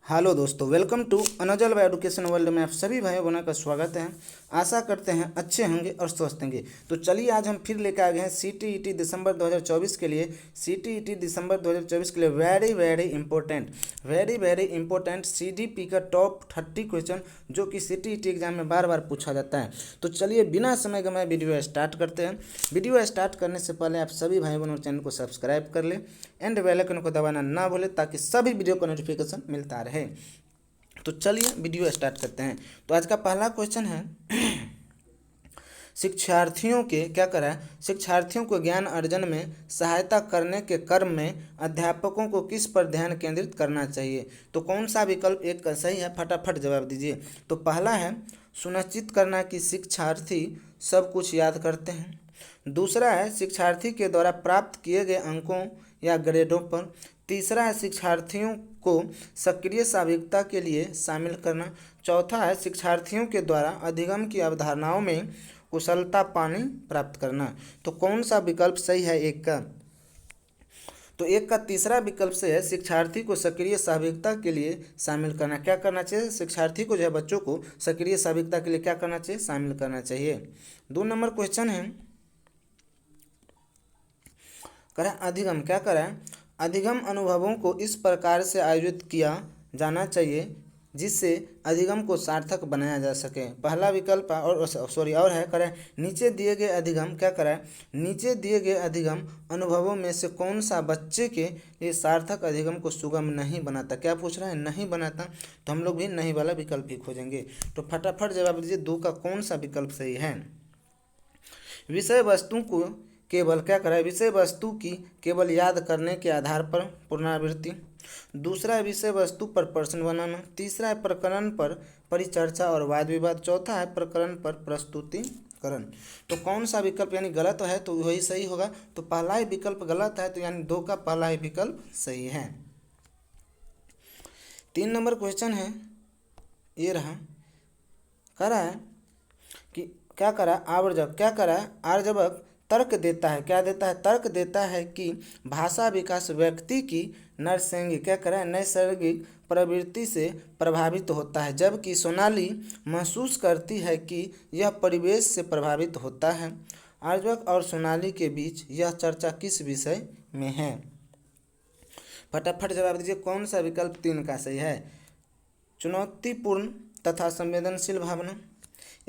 Hello दोस्तों, welcome to अनजल education world में आप सभी भाइयों बहनों का स्वागत है। आशा करते हैं अच्छे होंगे और स्वस्थ होंगे। तो चलिए आज हम फिर लेकर आ गए हैं सीटीईटी दिसंबर 2024 के लिए। सीटीईटी दिसंबर 2024 के लिए वेरी इंपॉर्टेंट सीडीपी का टॉप 30 क्वेश्चन जो कि सीटीईटी एग्जाम में बार बार पूछा जाता है। तो चलिए बिना समय गंवाए वीडियो स्टार्ट करते हैं। वीडियो स्टार्ट करने से पहले आप सभी भाई बहनों चैनल को सब्सक्राइब कर लें एंड बेल आइकन को दबाना ना भूलें ताकि सभी वीडियो का नोटिफिकेशन मिलता रहे। तो चलिए वीडियो स्टार्ट करते हैं। तो आज का पहला क्वेश्चन है शिक्षार्थियों को ज्ञान अर्जन में सहायता करने के क्रम में अध्यापकों को किस पर ध्यान केंद्रित करना चाहिए। तो कौन सा विकल्प एक का सही है, फटाफट जवाब दीजिए। तो पहला है सुनिश्चित करना कि शिक्षार्थी सब कुछ याद करते हैं। दूसरा है शिक्षार्थी के द्वारा प्राप्त किए गए अंकों या ग्रेडों पर। तीसरा है शिक्षार्थियों को सक्रिय सहभागिता के लिए शामिल करना। चौथा है शिक्षार्थियों के द्वारा अधिगम की अवधारणाओं में कुशलता पानी प्राप्त करना। तो कौन सा विकल्प सही है एक का? तो एक का तीसरा विकल्प से है शिक्षार्थी को सक्रिय सहभागिता के लिए शामिल करना। क्या करना चाहिए? शिक्षार्थी को जो है बच्चों को सक्रिय सहभागिता के लिए क्या करना चाहिए? शामिल करना चाहिए। 2 नंबर क्वेश्चन है करें अधिगम। क्या करें? अधिगम अनुभवों को इस प्रकार से आयोजित किया जाना चाहिए जिससे अधिगम को सार्थक बनाया जा सके। पहला विकल्प और है करें नीचे दिए गए अधिगम। क्या करें? नीचे दिए गए अधिगम अनुभवों में से कौन सा बच्चे के लिए सार्थक अधिगम को सुगम नहीं बनाता। क्या पूछ रहा है? नहीं बनाता। तो हम लोग भी नहीं वाला विकल्प ही खोजेंगे। तो फटाफट जवाब दीजिए 2 का कौन सा विकल्प सही है। विषय वस्तु को केवल क्या करें? विषय वस्तु की केवल याद करने के आधार पर पुनरावृत्ति। दूसरा है विषय वस्तु पर प्रश्न बनाना। तीसरा है प्रकरण पर परिचर्चा और वाद विवाद। चौथा है प्रकरण पर प्रस्तुतिकरण। तो कौन सा विकल्प यानी गलत है तो वही सही होगा। तो पहला ही विकल्प गलत है तो यानी 2 का पहला ही विकल्प सही है। 3 नंबर क्वेश्चन है ये रहा। कह रहा है कि क्या करा आवर्जक। क्या करा आर्जवक तर्क देता है। क्या देता है? तर्क देता है कि भाषा विकास व्यक्ति की नैसर्गिक क्या करें नैसर्गिक प्रवृत्ति से प्रभावित होता है, जबकि सोनाली महसूस करती है कि यह परिवेश से प्रभावित होता है। आर्जवक और सोनाली के बीच यह चर्चा किस विषय में है? फटाफट जवाब दीजिए कौन सा विकल्प 3 का सही है। चुनौतीपूर्ण तथा संवेदनशील भावना,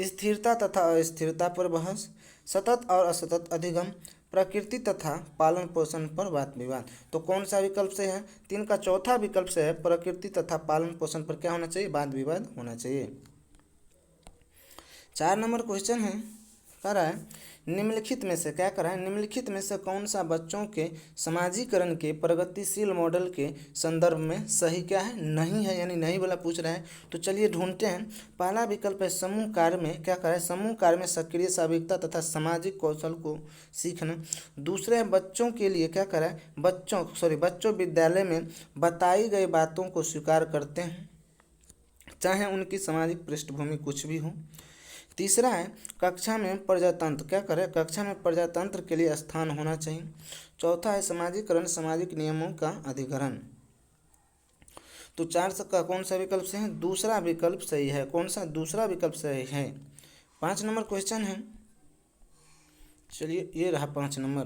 स्थिरता तथा अस्थिरता पर बहस, सतत और असतत अधिगम, प्रकृति तथा पालन पोषण पर वाद विवाद। तो कौन सा विकल्प से है? 3 का चौथा विकल्प से है प्रकृति तथा पालन पोषण पर क्या होना चाहिए? वाद विवाद होना चाहिए। 4 नंबर क्वेश्चन है कह रहा है निम्नलिखित में से क्या करा है निम्नलिखित में से कौन सा बच्चों के समाजीकरण के प्रगतिशील मॉडल के संदर्भ में सही क्या है? नहीं है, यानी नहीं वाला पूछ रहा है। तो चलिए ढूंढते हैं। पहला विकल्प है समूह कार्य में। क्या करें? समूह कार्य में सक्रिय सहभागिता तथा सामाजिक कौशल को सीखना। दूसरे है बच्चों के लिए क्या करें बच्चों विद्यालय में बताई गई बातों को स्वीकार करते हैं चाहे उनकी सामाजिक पृष्ठभूमि कुछ भी हो। तीसरा है कक्षा में प्रजातंत्र। क्या करें? कक्षा में प्रजातंत्र के लिए स्थान होना चाहिए। चौथा है समाजीकरण सामाजिक नियमों का अधिग्रहण। तो 4 का कौन सा विकल्प सही है? दूसरा विकल्प सही है। कौन सा? दूसरा विकल्प सही है। 5 नंबर क्वेश्चन है चलिए ये रहा 5 नंबर।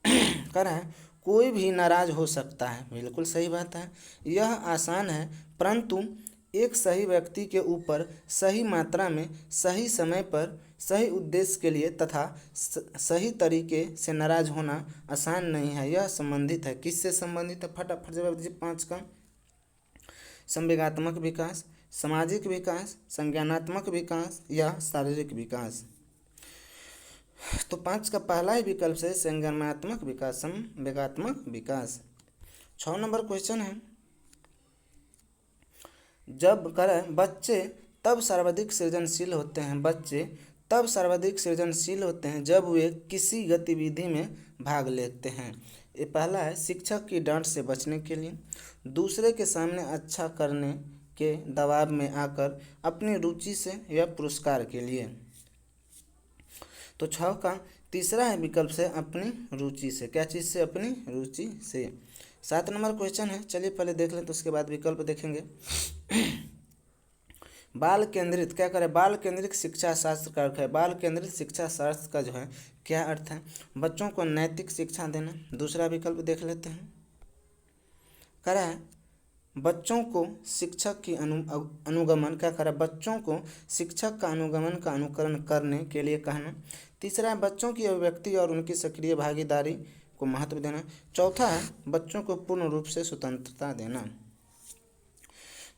कह रहा है कोई भी नाराज हो सकता है। बिल्कुल सही बात है, यह आसान है, परंतु एक सही व्यक्ति के ऊपर सही मात्रा में सही समय पर सही उद्देश्य के लिए तथा सही तरीके से नाराज होना आसान नहीं है। यह संबंधित है। किससे संबंधित है? फटाफट जवाब दीजिए 5 का। संवेगात्मक विकास, सामाजिक विकास, संज्ञानात्मक विकास या शारीरिक विकास। तो 5 का पहला ही विकल्प से संज्ञानात्मक विकास संवेगात्मक विकास। 6 नंबर क्वेश्चन है जब करें बच्चे तब सर्वाधिक सृजनशील होते हैं। बच्चे तब सर्वाधिक सृजनशील होते हैं जब वे किसी गतिविधि में भाग लेते हैं। ये पहला है शिक्षक की डांट से बचने के लिए, दूसरे के सामने अच्छा करने के दबाव में आकर, अपनी रुचि से या पुरस्कार के लिए। तो 6 का तीसरा है विकल्प से अपनी रुचि से। क्या चीज़ से? अपनी रुचि से। 7 नंबर क्वेश्चन है, चलिए पहले देख लें तो उसके बाद विकल्प देखेंगे। बाल केंद्रित क्या करें, बाल केंद्रित शिक्षा शास्त्र का अर्थ है, बाल केंद्रित शिक्षा शास्त्र का जो है क्या अर्थ है, बच्चों को नैतिक शिक्षा देना। दूसरा विकल्प देख लेते हैं, करा है बच्चों को शिक्षक की अनुगमन क्या करें, बच्चों को शिक्षक का अनुगमन का अनुकरण करने के लिए कहना। तीसरा है बच्चों की अभिव्यक्ति और उनकी सक्रिय भागीदारी को महत्व देना। चौथा है बच्चों को पूर्ण रूप से स्वतंत्रता देना।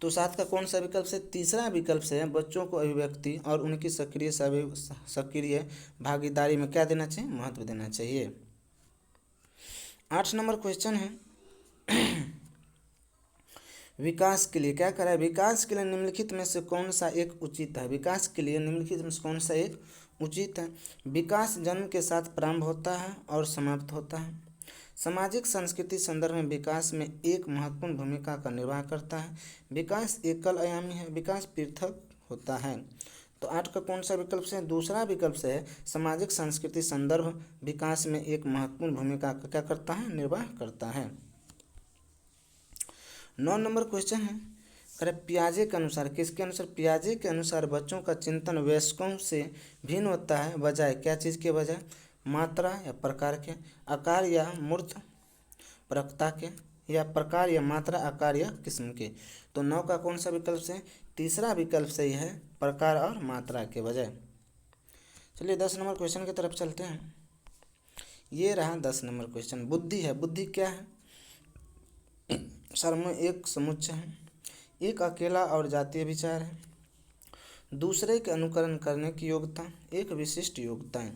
तो 7 का कौन सा विकल्प से, तीसरा विकल्प से है बच्चों को अभिव्यक्ति और उनकी सक्रिय भागीदारी में क्या देना चाहिए, महत्व देना चाहिए। 8 नंबर क्वेश्चन है, विकास के लिए क्या करा है, विकास के लिए निम्नलिखित में से कौन सा एक उचित है, विकास के लिए निम्नलिखित में से कौन सा एक उचित है। विकास जन्म के साथ प्रारंभ होता है और समाप्त होता है। सामाजिक संस्कृति संदर्भ में विकास में एक महत्वपूर्ण भूमिका का निर्वाह करता है। विकास एकल आयामी है, विकास पृथक होता है। तो 8 का कौन सा विकल्प से, दूसरा विकल्प से है सामाजिक संस्कृति संदर्भ विकास में एक महत्वपूर्ण भूमिका का क्या करता है, निर्वाह करता है। 9 नंबर क्वेश्चन है, करे पियाजे के अनुसार, किसके अनुसार, पियाजे के अनुसार बच्चों का चिंतन वयस्कों से भिन्न होता है बजाय क्या चीज़ के बजाय, मात्रा या प्रकार के, आकार या मूर्त परकता के, या प्रकार या मात्रा आकार या किस्म के। तो 9 का कौन सा विकल्प से, तीसरा विकल्प सही है, प्रकार और मात्रा के बजाय। चलिए 10 नंबर क्वेश्चन की तरफ चलते हैं। ये रहा 10 नंबर क्वेश्चन, बुद्धि है। बुद्धि क्या है, सर्वमय एक समुच्चय है, एक अकेला और जातीय विचार है, दूसरे के अनुकरण करने की योग्यता, एक विशिष्ट योग्यता है।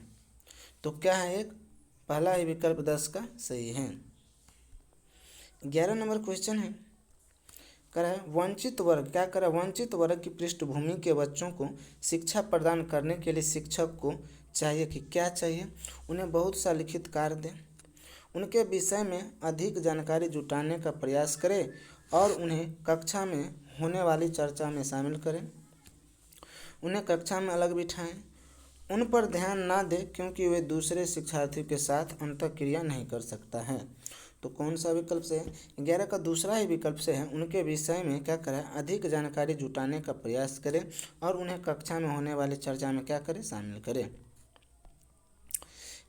तो क्या है, एक पहला ही विकल्प 10 का सही है। 11 नंबर क्वेश्चन है, करा वंचित वर्ग क्या करा, वंचित वर्ग की पृष्ठभूमि के बच्चों को शिक्षा प्रदान करने के लिए शिक्षक को चाहिए कि क्या चाहिए, उन्हें बहुत सा लिखित कार्य दें, उनके विषय में अधिक जानकारी जुटाने का प्रयास करें और उन्हें कक्षा में होने वाली चर्चा में शामिल करें, उन्हें कक्षा में अलग बिठाएं, उन पर ध्यान ना दें क्योंकि वे दूसरे शिक्षार्थियों के साथ अंतःक्रिया नहीं कर सकता है। तो कौन सा विकल्प से, 11 का दूसरा ही विकल्प से है, उनके विषय में क्या करें, अधिक जानकारी जुटाने का प्रयास करें और उन्हें कक्षा में होने वाली चर्चा में क्या करें, शामिल करें।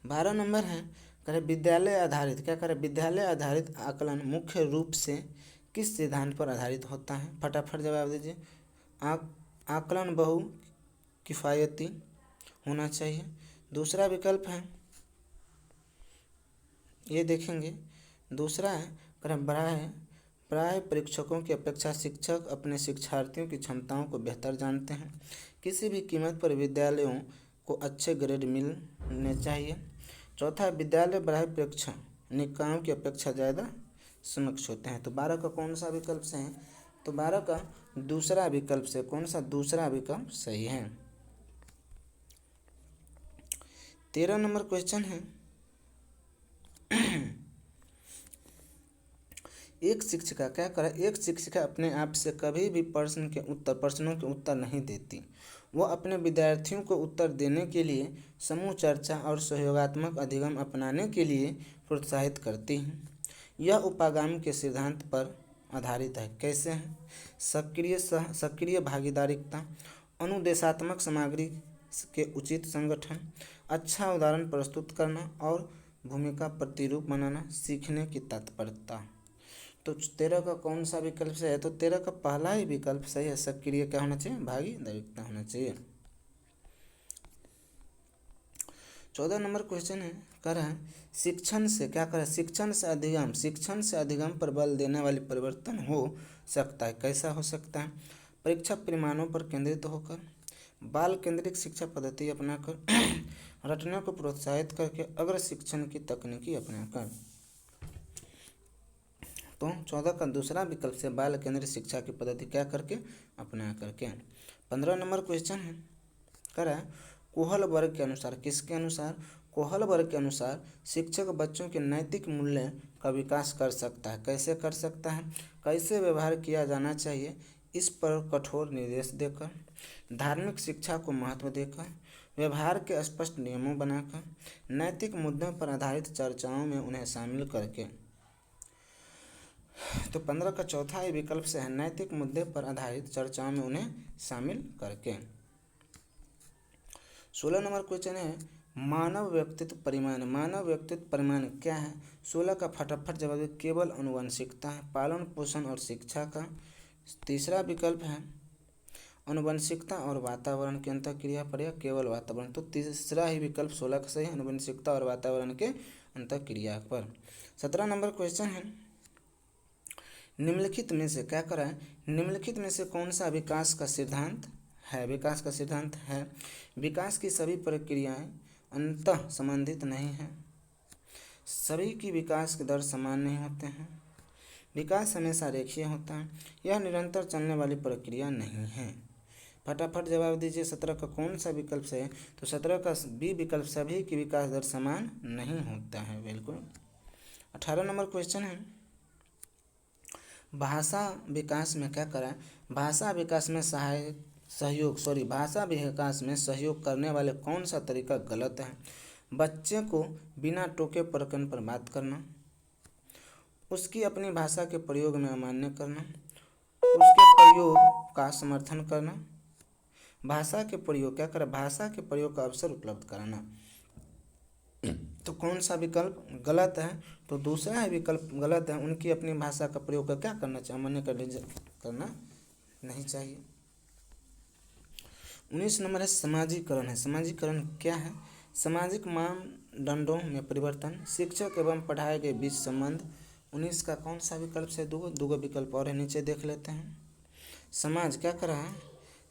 12 नंबर है, करें विद्यालय आधारित क्या करें, विद्यालय आधारित आकलन मुख्य रूप से किस सिद्धांत पर आधारित होता है, फटाफट जवाब दीजिए। आकलन बहु किफ़ायती होना चाहिए। दूसरा विकल्प है, ये देखेंगे, दूसरा है करें प्राय परीक्षकों की अपेक्षा शिक्षक अपने शिक्षार्थियों की क्षमताओं को बेहतर जानते हैं, किसी भी कीमत पर विद्यालयों को अच्छे ग्रेड मिलने चाहिए। चौथा, विद्यालय बाह्य परीक्षा निकायों की अपेक्षा ज़्यादा समक्ष होते हैं। तो 12 का कौन सा विकल्प से है, तो 12 का दूसरा विकल्प से, कौन सा, दूसरा विकल्प सही है। 13 नंबर क्वेश्चन है, एक शिक्षिका क्या करे, एक शिक्षिका अपने आप से कभी भी प्रश्नों के उत्तर नहीं देती, वह अपने विद्यार्थियों को उत्तर देने के लिए समूह चर्चा और सहयोगात्मक अधिगम अपनाने के लिए प्रोत्साहित करती हैं। यह उपागम के सिद्धांत पर आधारित है, कैसे है, सक्रिय भागीदारिता, अनुदेशात्मक सामग्री के उचित संगठन, अच्छा उदाहरण प्रस्तुत करना और भूमिका प्रतिरूप बनाना, सीखने की तत्परता। तो 13 का कौन सा विकल्प से है, तो 13 का पहला ही विकल्प सही है, सक्रिय क्या होना चाहिए, भागीदारिता होना चाहिए। 14 नंबर क्वेश्चन है, कह रहा है शिक्षण से क्या करें, शिक्षण से अधिगम पर बल देने वाली परिवर्तन हो सकता है, कैसा हो सकता है, परीक्षा परिणामों पर केंद्रित होकर, बाल केंद्रित शिक्षा पद्धति अपनाकर, रटने को प्रोत्साहित करके, अग्र शिक्षण की तकनीकी अपनाकर। तो 14 का दूसरा विकल्प से बाल केंद्रित शिक्षा की पद्धति क्या करके, अपना करके। 15 नंबर क्वेश्चन है, करा कोहल वर्ग के अनुसार, किसके अनुसार, कोहल वर्ग के अनुसार शिक्षक बच्चों के नैतिक मूल्य का विकास कर सकता है, कैसे कर सकता है, कैसे व्यवहार किया जाना चाहिए, इस पर कठोर निर्देश देकर, धार्मिक शिक्षा को महत्व देकर, व्यवहार के स्पष्ट नियमों बनाकर, नैतिक मुद्दों पर आधारित चर्चाओं में उन्हें शामिल करके। तो 15 का चौथा ही विकल्प से है नैतिक मुद्दे पर आधारित चर्चाओं में उन्हें शामिल करके। 16 नंबर क्वेश्चन है मानव व्यक्तित्व परिमाण। मानव व्यक्तित्व परिमाण क्या है? 16 का फटाफट जवाब है केवल आनुवंशिकता है, पालन पोषण और शिक्षा का। तीसरा विकल्प है आनुवंशिकता और वातावरण की अंतःक्रिया पर या केवल वातावरण। तो तीसरा ही विकल्प 16 का सही है, आनुवंशिकता और वातावरण के अंतःक्रिया पर। 17 नंबर क्वेश्चन है निम्नलिखित में से क्या करा है, निम्नलिखित में से कौन सा विकास का सिद्धांत है? विकास का सिद्धांत है विकास की सभी प्रक्रियाएं अंतः संबंधित नहीं हैं, सभी की विकास के दर समान नहीं होते हैं, विकास हमेशा रेखीय होता है, यह निरंतर चलने वाली प्रक्रिया नहीं है। फटाफट जवाब दीजिए 17 का कौन सा विकल्प से है? तो 17 का बी विकल्प सभी की विकास दर समान नहीं होता है, बिल्कुल। 18 नंबर क्वेश्चन है भाषा विकास में क्या करा है? भाषा विकास में भाषा विकास में सहयोग करने वाले कौन सा तरीका गलत है? बच्चे को बिना टोके परखने पर बात करना, उसकी अपनी भाषा के प्रयोग में अमान्य करना, उसके प्रयोग का समर्थन करना, भाषा के प्रयोग क्या करें? भाषा के प्रयोग का अवसर उपलब्ध कराना। तो कौन सा विकल्प गलत है? तो दूसरा है विकल्प गलत है, उनकी अपनी भाषा का प्रयोग का क्या करना चाहिए? अमान्य करना नहीं चाहिए। 19 नंबर है समाजीकरण है। समाजीकरण क्या है? सामाजिक मानदंडों में परिवर्तन, शिक्षक एवं पढ़ाए गए बीच संबंध। 19 का कौन सा विकल्प से? दो विकल्प और है, नीचे देख लेते हैं। समाज क्या कर रहा है?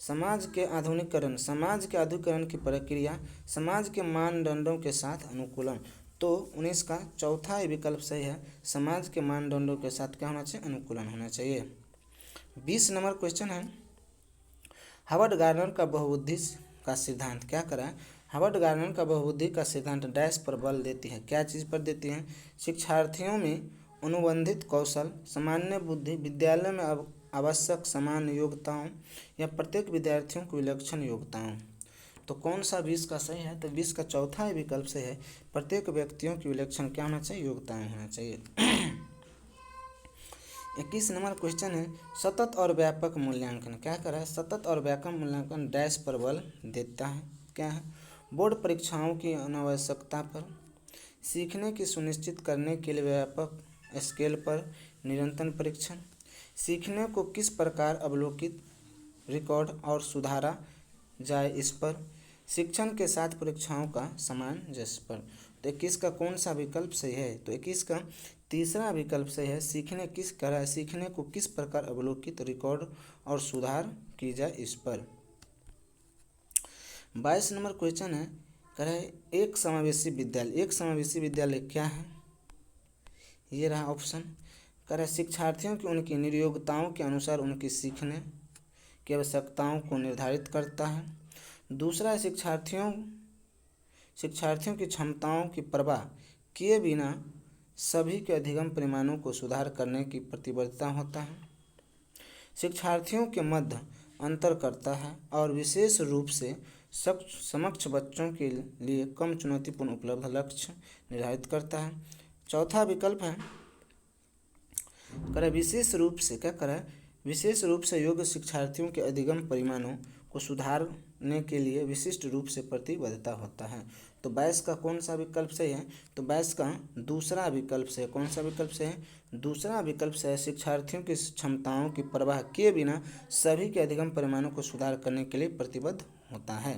समाज के आधुनिकीकरण की प्रक्रिया, समाज के मानदंडों के साथ अनुकूलन। तो 19 का चौथा ही विकल्प सही है, समाज के मानदंडों के साथ क्या होना चाहिए? अनुकूलन होना चाहिए। 20 नंबर क्वेश्चन है हार्वर्ड गार्डनर का बहुबुद्धि का सिद्धांत क्या करा है? हार्वर्ड गार्डनर का बहुबुद्धि का सिद्धांत डैश पर बल देती है, क्या चीज़ पर देती है? शिक्षार्थियों में अनुबंधित कौशल, सामान्य बुद्धि, विद्यालय में आवश्यक समान योग्यताओं या प्रत्येक विद्यार्थियों की विलक्षण योग्यताओं। तो कौन सा 20 का सही है? तो 20 का चौथा ही विकल्प से है, प्रत्येक व्यक्तियों की विलक्षण क्या होना चाहिए? योग्यताएं होना चाहिए। 21 नंबर क्वेश्चन है सतत और व्यापक मूल्यांकन क्या कर रहा है? सतत और व्यापक मूल्यांकन डैश पर बल देता है, क्या है? बोर्ड परीक्षाओं की अनावश्यकता पर, सीखने की सुनिश्चित करने के लिए व्यापक स्केल पर निरंतर परीक्षण, सीखने को किस प्रकार अवलोकित, रिकॉर्ड और सुधारा जाए इस पर, शिक्षण के साथ परीक्षाओं का सामंजस्य पर। तो 21 का कौन सा विकल्प सही है? तो 21 का तीसरा विकल्प सही है, सीखने को किस प्रकार अवलोकित, रिकॉर्ड और सुधार की जाए इस पर। 22 नंबर क्वेश्चन है कह रहा है एक समावेशी विद्यालय। एक समावेशी विद्यालय क्या है? ये रहा ऑप्शन। कह रहा है शिक्षार्थियों की उनकी नियोक्ताओं के अनुसार उनकी सीखने की आवश्यकताओं को निर्धारित करता है। दूसरा है शिक्षार्थियों की क्षमताओं की परवाह किए बिना सभी के अधिगम परिमाणों को सुधार करने की प्रतिबद्धता होता है। शिक्षार्थियों के मध्य अंतर करता है और विशेष रूप से समक्ष बच्चों के लिए कम चुनौतीपूर्ण उपलब्ध लक्ष्य निर्धारित करता है। चौथा विकल्प है विशेष रूप से क्या करें? विशेष रूप से योग्य शिक्षार्थियों के अधिगम परिमाणों को सुधारने के लिए विशिष्ट रूप से प्रतिबद्धता होता है। तो 22 का कौन सा विकल्प सही है? तो 22 का दूसरा विकल्प से। कौन सा विकल्प से है? दूसरा विकल्प से है शिक्षार्थियों की क्षमताओं की परवाह किए बिना सभी के अधिगम परिमाणों को सुधार करने के लिए प्रतिबद्ध होता है।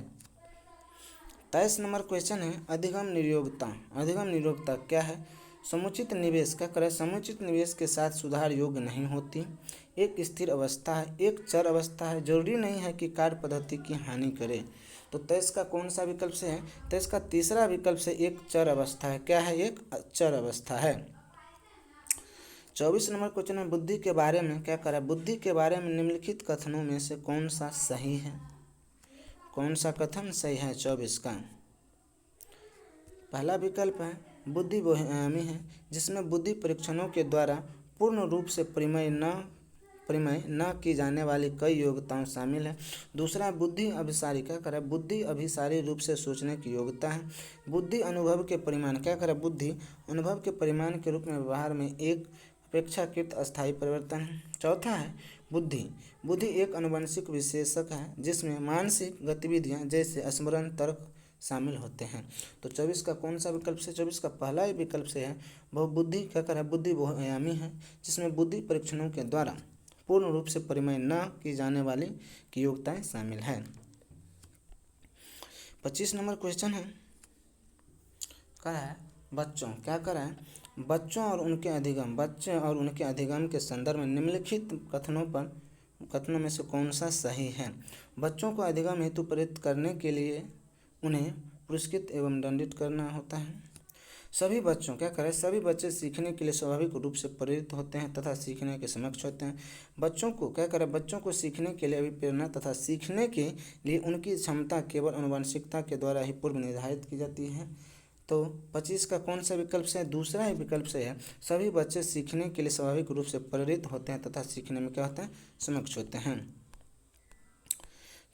23 नंबर क्वेश्चन है अधिगम नियोक्ता। अधिगम नियोक्ता क्या है? समुचित निवेश क्या करें? समुचित निवेश के साथ सुधार योग्य नहीं होती, एक स्थिर अवस्था है, एक चर अवस्था है, जरूरी नहीं है कि कार्य पद्धति की हानि करे। तो 23 का कौन सा विकल्प से है? 23 का तीसरा विकल्प से एक चर अवस्था है, क्या है? एक चर अवस्था है। 24 नंबर क्वेश्चन में बुद्धि के बारे में क्या करें? बुद्धि के बारे में निम्नलिखित कथनों में से कौन सा सही है? कौन सा कथन सही है? 24 का पहला विकल्प है बुद्धि बहुआयामी है, जिसमें बुद्धि परीक्षणों के द्वारा पूर्ण रूप से परिमेय न की जाने वाली कई योग्यताएं शामिल है। दूसरा बुद्धि अभिसारी क्या करे? बुद्धि अभिसारी रूप से सोचने की योग्यता है। बुद्धि अनुभव के परिमाण क्या करे? बुद्धि अनुभव के परिमाण के रूप में व्यवहार में एक अपेक्षाकृत अस्थायी परिवर्तन है। चौथा है बुद्धि। बुद्धि एक आनुवंशिक विशेषक है जिसमें मानसिक गतिविधियाँ जैसे स्मरण, तर्क शामिल होते हैं। तो 24 का कौन सा विकल्प से? 24 का पहला ही विकल्प से है बहुबुद्धि। क्या कर है? बुद्धि बहुआयामी है जिसमें बुद्धि परीक्षणों के द्वारा पूर्ण रूप से परिमेय न की जाने वाली की योग्यताएं शामिल है। 25 नंबर क्वेश्चन है, कह रहा है बच्चों, क्या कर रहा है? बच्चों और उनके अधिगम, बच्चे और उनके अधिगम के संदर्भ में निम्नलिखित कथनों में से कौन सा सही है? बच्चों को अधिगम हेतु प्रेरित करने के लिए उन्हें पुरस्कृत एवं दंडित करना होता है। सभी बच्चों, क्या करें? सभी बच्चे सीखने के लिए स्वाभाविक रूप से प्रेरित होते हैं तथा सीखने के समक्ष होते हैं। बच्चों को, क्या करें? बच्चों को सीखने के लिए अभिप्रेरणा तथा सीखने के लिए उनकी क्षमता केवल आनुवंशिकता के द्वारा ही पूर्व निर्धारित की जाती है। तो 25 का कौन सा विकल्प से है? दूसरा ही विकल्प से है, सभी बच्चे सीखने के लिए स्वाभाविक रूप से प्रेरित होते हैं तथा सीखने में क्या होते हैं? समक्ष होते हैं।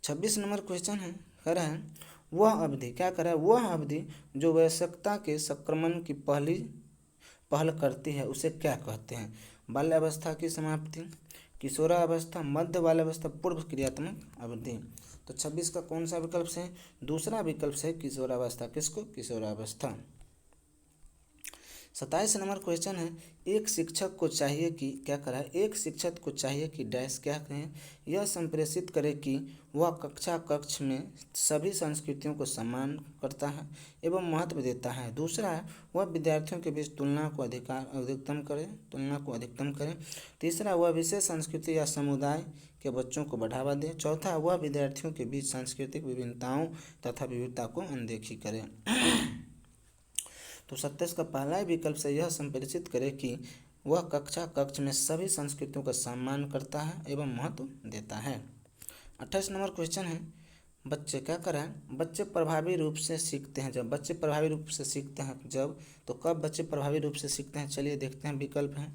26 नंबर क्वेश्चन है, कह रहा है वह अवधि, क्या कर रहा है? वह अवधि जो वयस्कता के संक्रमण की पहल करती है उसे क्या कहते हैं? बाल्यावस्था की समाप्ति, किशोरावस्था, मध्य बाल्यावस्था, पूर्व क्रियात्मक अवधि। तो 26 का कौन सा विकल्प से? दूसरा विकल्प से किशोरावस्था। किसको? किशोरावस्था। 27 नंबर क्वेश्चन है, एक शिक्षक को चाहिए कि, क्या करा है? एक शिक्षक को चाहिए कि डैश, क्या कहें? यह संप्रेषित करे कि वह कक्ष में सभी संस्कृतियों को सम्मान करता है एवं महत्व देता है। दूसरा है वह विद्यार्थियों के बीच तुलना को अधिकतम करे। तीसरा वह विशेष संस्कृति या समुदाय के बच्चों को बढ़ावा दे। चौथा वह विद्यार्थियों के बीच सांस्कृतिक विभिन्नताओं तथा विविधता को अनदेखी करे। तो 27 का पहला ही विकल्प से यह संप्रेषित करे कि वह कक्ष में सभी संस्कृतियों का सम्मान करता है एवं महत्व देता है। 28 नंबर क्वेश्चन है, बच्चे, क्या करें? बच्चे प्रभावी रूप से सीखते हैं जब। बच्चे प्रभावी रूप से सीखते हैं जब, तो कब बच्चे प्रभावी रूप से सीखते हैं? चलिए देखते हैं विकल्प हैं।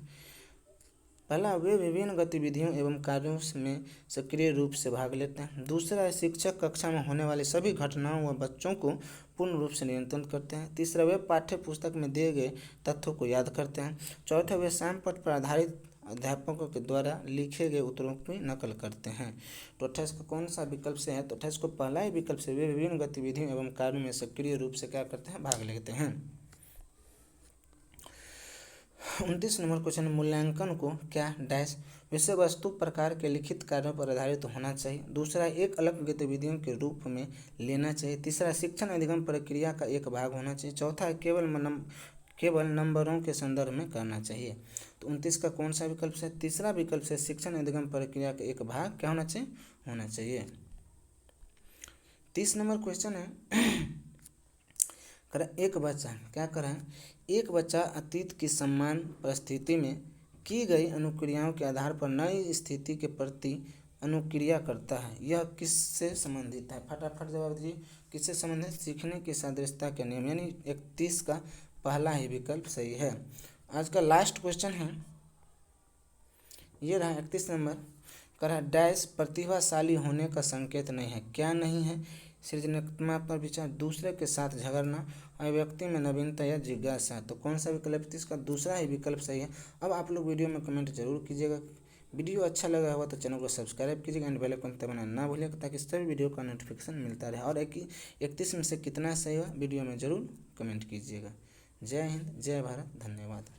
पहला, वे विभिन्न गतिविधियों एवं कार्यों में सक्रिय रूप से भाग लेते हैं। दूसरा है शिक्षक कक्षा में होने वाली सभी घटनाओं व बच्चों को पूर्ण रूप से नियंत्रित करते हैं। तीसरा, वे पाठ्य पुस्तक में दिए गए तथ्यों को याद करते हैं। चौथा, वे सामपट पर आधारित अध्यापकों के द्वारा लिखे गए उत्तरों की नकल करते हैं। तो 28 का कौन सा विकल्प से है? तो 28 को पहला ही विकल्प से, वे विभिन्न गतिविधियों एवं कार्यों में सक्रिय रूप से क्या करते हैं? भाग लेते हैं। 29 नंबर क्वेश्चन, मूल्यांकन को क्या डैश विषय वस्तु प्रकार के लिखित कार्यों पर आधारित होना चाहिए। दूसरा, एक अलग गतिविधियों के रूप में लेना चाहिए। तीसरा, शिक्षण अधिगम प्रक्रिया का एक भाग होना चाहिए। चौथा, केवल नंबरों के संदर्भ में करना चाहिए। तो 29 का कौन सा विकल्प से? तीसरा विकल्प से, शिक्षण अधिगम प्रक्रिया का एक भाग क्या होना चाहिए। 30 नंबर क्वेश्चन है, एक बच्चा, क्या करें? एक बच्चा अतीत की समान परिस्थिति में की गई अनुक्रियाओं के आधार पर नई स्थिति के प्रति अनुक्रिया करता है। यह किससे संबंधित है? फटाफट जवाब दीजिए। किससे संबंधित? सीखने की सादृश्यता के नियम, यानी 31 का पहला ही विकल्प सही है। आज का लास्ट क्वेश्चन है, ये रहा 31 नंबर, करा डैश प्रतिभाशाली होने का संकेत नहीं है। क्या नहीं है? सृजनात्मक पर विचार, दूसरे के साथ झगड़ना, और व्यक्ति में नवीनता या जिज्ञासा। तो कौन सा विकल्प? इसका दूसरा ही विकल्प सही है। अब आप लोग वीडियो में कमेंट जरूर कीजिएगा। वीडियो अच्छा लगा हुआ तो चैनल को सब्सक्राइब कीजिएगा एंड बेल आइकन दबाना ना भूलिएगा ताकि सभी वीडियो का नोटिफिकेशन मिलता रहे। और 31 में से कितना सही हुआ वीडियो में ज़रूर कमेंट कीजिएगा। जय हिंद, जय भारत, धन्यवाद।